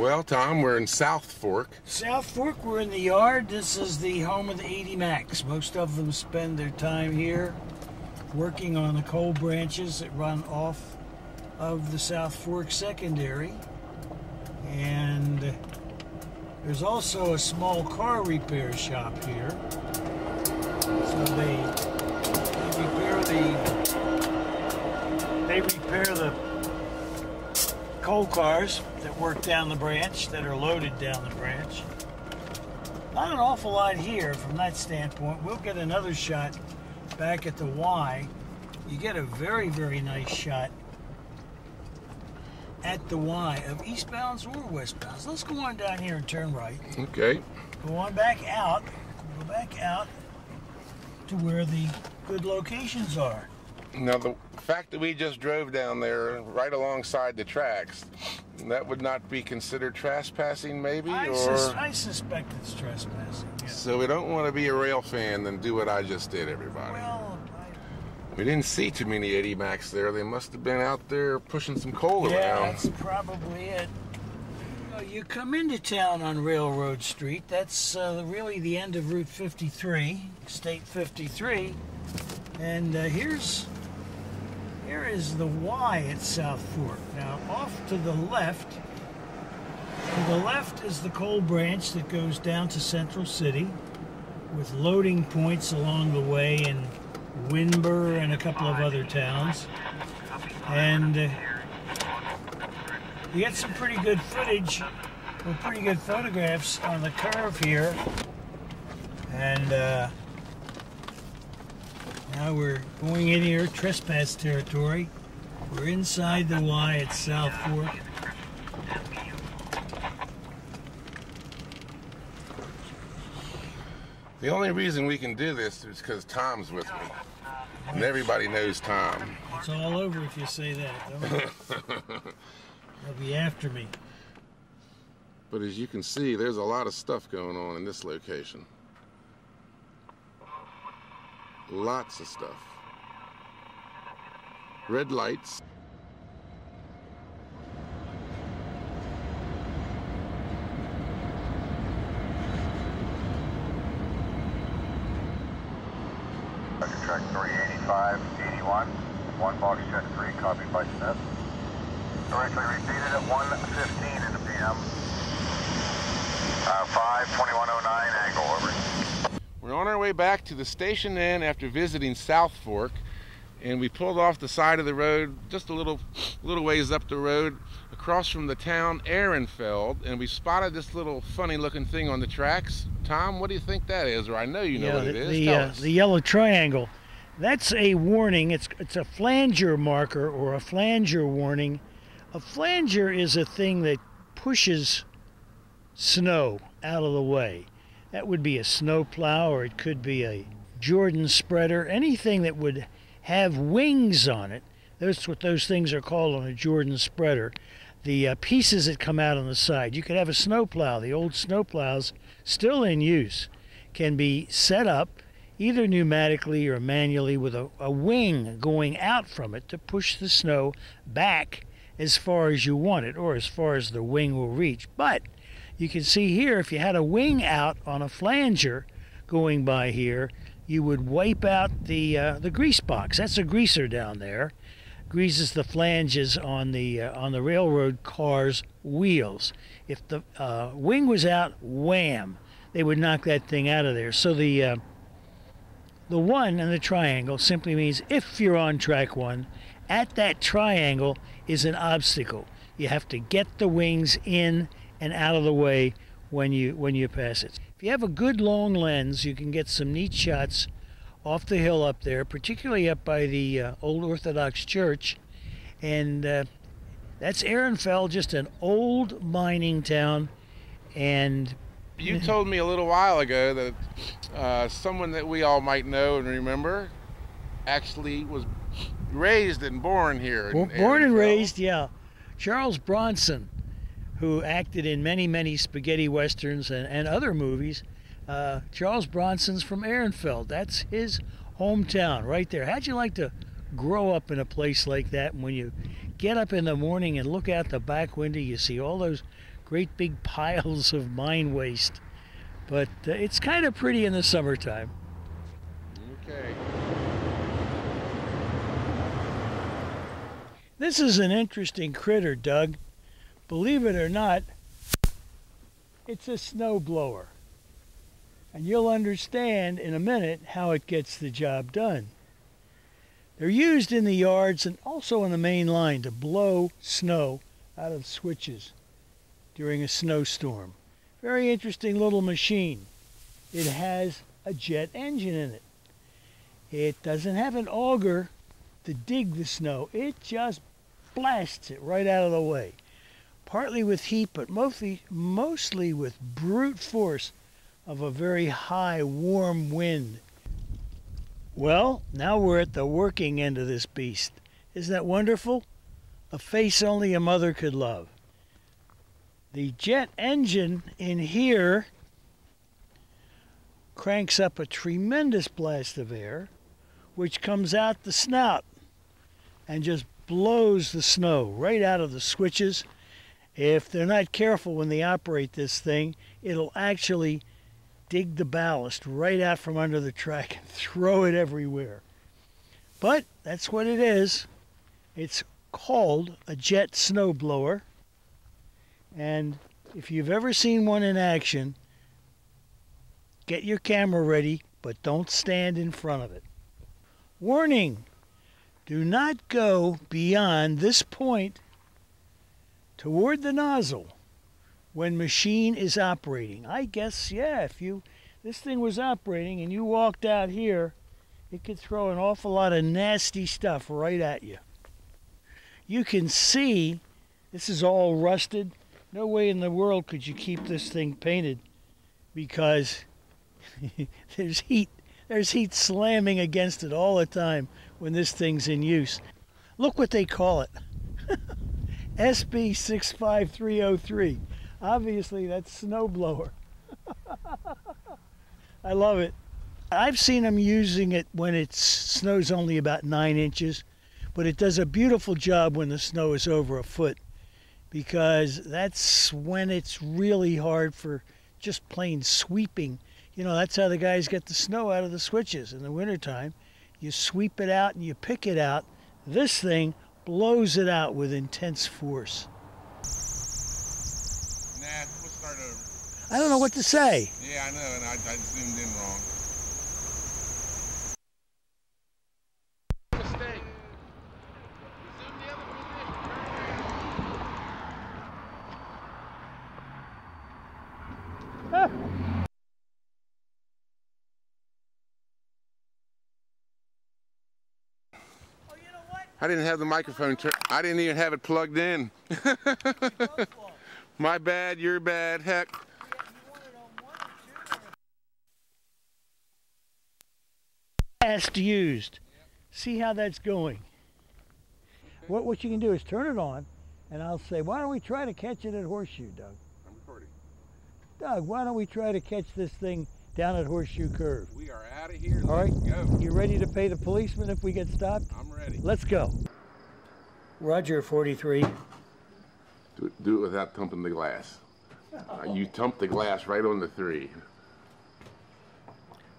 Well, Tom, we're in Southfork. Southfork, we're in the yard. This is the home of the 80 Macs. Most of them spend their time here working on the coal branches that run off of the Southfork secondary. And there's also a small car repair shop here. So they repair the coal cars that work down the branch, that are loaded down the branch. Not an awful lot here from that standpoint. We'll get another shot back at the Y. You get a very, very nice shot at the Y of eastbounds or westbounds. Let's go on down here and turn right. Okay. Go on back out. Go back out to where the good locations are. Now, the fact that we just drove down there right alongside the tracks, that would not be considered trespassing, maybe? I suspect it's trespassing, yeah. So we don't want to be a rail fan and do what I just did, everybody. Well, we didn't see too many 80 Macs there. They must have been out there pushing some coal yeah, around. That's probably it. You come into town on Railroad Street. That's really the end of Route 53, State 53. And here is the Y at Southfork. Now, off to the left is the coal branch that goes down to Central City with loading points along the way in Winburn and a couple of other towns. And you get some pretty good footage, or pretty good photographs on the curve here. And now we're going in here, trespass territory. We're inside the Y at Southfork. The only reason we can do this is because Tom's with me. And everybody knows Tom. It's all over if you say that. They'll be after me. But as you can see, there's a lot of stuff going on in this location. Lots of stuff. Red lights. Track 385, 81, 1 box check 3, copied by Smith. Directly repeated at 1:15 in the PM. 52109 angle, over. We're on our way back to the station inn after visiting Southfork, and we pulled off the side of the road just a little ways up the road across from the town Ehrenfeld, and we spotted this little funny looking thing on the tracks. Tom, what do you think that is? Or I know you know what it is. Tell us. The yellow triangle. That's a warning. It's a flanger marker or a flanger warning. A flanger is a thing that pushes snow out of the way. That would be a snowplow, or it could be a Jordan spreader, anything that would have wings on it. That's what those things are called on a Jordan spreader. The pieces that come out on the side. You could have a snowplow. The old snowplows, still in use, can be set up either pneumatically or manually with a wing going out from it to push the snow back as far as you want it, or as far as the wing will reach. But you can see here, if you had a wing out on a flanger going by here, you would wipe out the grease box. That's a greaser down there. Greases the flanges on the railroad car's wheels. If the wing was out, wham, they would knock that thing out of there. So the 1 in the triangle simply means if you're on track 1, at that triangle is an obstacle. You have to get the wings in and out of the way when you pass it. If you have a good long lens, you can get some neat shots off the hill up there, particularly up by the Old Orthodox Church. And that's Ehrenfeld, just an old mining town. And you told me a little while ago that someone that we all might know and remember actually was raised and born here. Born and raised, yeah. Charles Bronson, who acted in many, many spaghetti westerns and other movies. Charles Bronson's from Ehrenfeld. That's his hometown right there. How'd you like to grow up in a place like that? And when you get up in the morning and look out the back window, you see all those great big piles of mine waste. But it's kind of pretty in the summertime. Okay. This is an interesting critter, Doug. Believe it or not, it's a snowblower. And you'll understand in a minute how it gets the job done. They're used in the yards and also on the main line to blow snow out of switches during a snowstorm. Very interesting little machine. It has a jet engine in it. It doesn't have an auger to dig the snow. It just blasts it right out of the way. Partly with heat, but mostly with brute force of a very high, warm wind. Well, now we're at the working end of this beast. Isn't that wonderful? A face only a mother could love. The jet engine in here cranks up a tremendous blast of air, which comes out the snout and just blows the snow right out of the switches. If they're not careful when they operate this thing, it'll actually dig the ballast right out from under the track and throw it everywhere. But that's what it is. It's called a jet snowblower. And if you've ever seen one in action, get your camera ready, but don't stand in front of it. Warning, do not go beyond this point toward the nozzle when machine is operating. I guess, yeah, if this thing was operating and you walked out here, it could throw an awful lot of nasty stuff right at you. You can see this is all rusted. No way in the world could you keep this thing painted because there's heat slamming against it all the time when this thing's in use. Look what they call it. SB 65303. Obviously that's snowblower. I love it. I've seen them using it when it snows only about 9 inches, but it does a beautiful job when the snow is over a foot, because that's when it's really hard for just plain sweeping. You know, that's how the guys get the snow out of the switches in the wintertime. You sweep it out and you pick it out. This thing blows it out with intense force. Nah, we'll start over. I don't know what to say. Yeah, I know, and I zoomed in wrong. Mistake. Zoom the other position. I didn't have the microphone I didn't even have it plugged in. My bad, your bad, heck. Last used. See how that's going. What you can do is turn it on, and I'll say, why don't we try to catch it at Horseshoe, Doug? I'm recording. Doug, why don't we try to catch this thing down at Horseshoe Curve? We are out of here. All right, go. You ready to pay the policeman if we get stopped? I'm ready. Let's go. Roger, 43. Do it without thumping the glass. You thumped the glass right on the 3.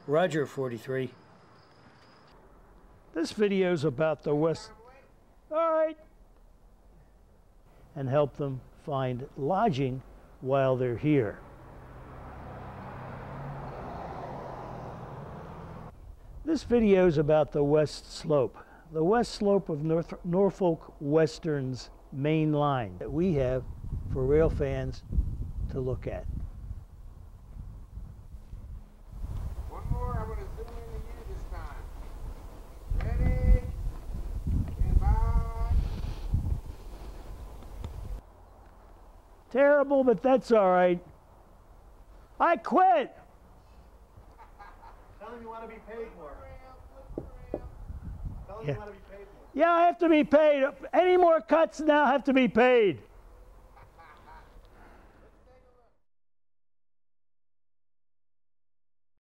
Roger, 43. This video's about the West. All right. And help them find lodging while they're here. This video's about the West Slope. The West Slope of Norfolk Western's main line that we have for rail fans to look at. One more, I'm going to zoom into you this time. Ready? And bye. Terrible, but that's all right. I quit. Tell him you want to be paid more. Tell him Yeah. you want to be paid more. Yeah, I have to be paid. Any more cuts now have to be paid.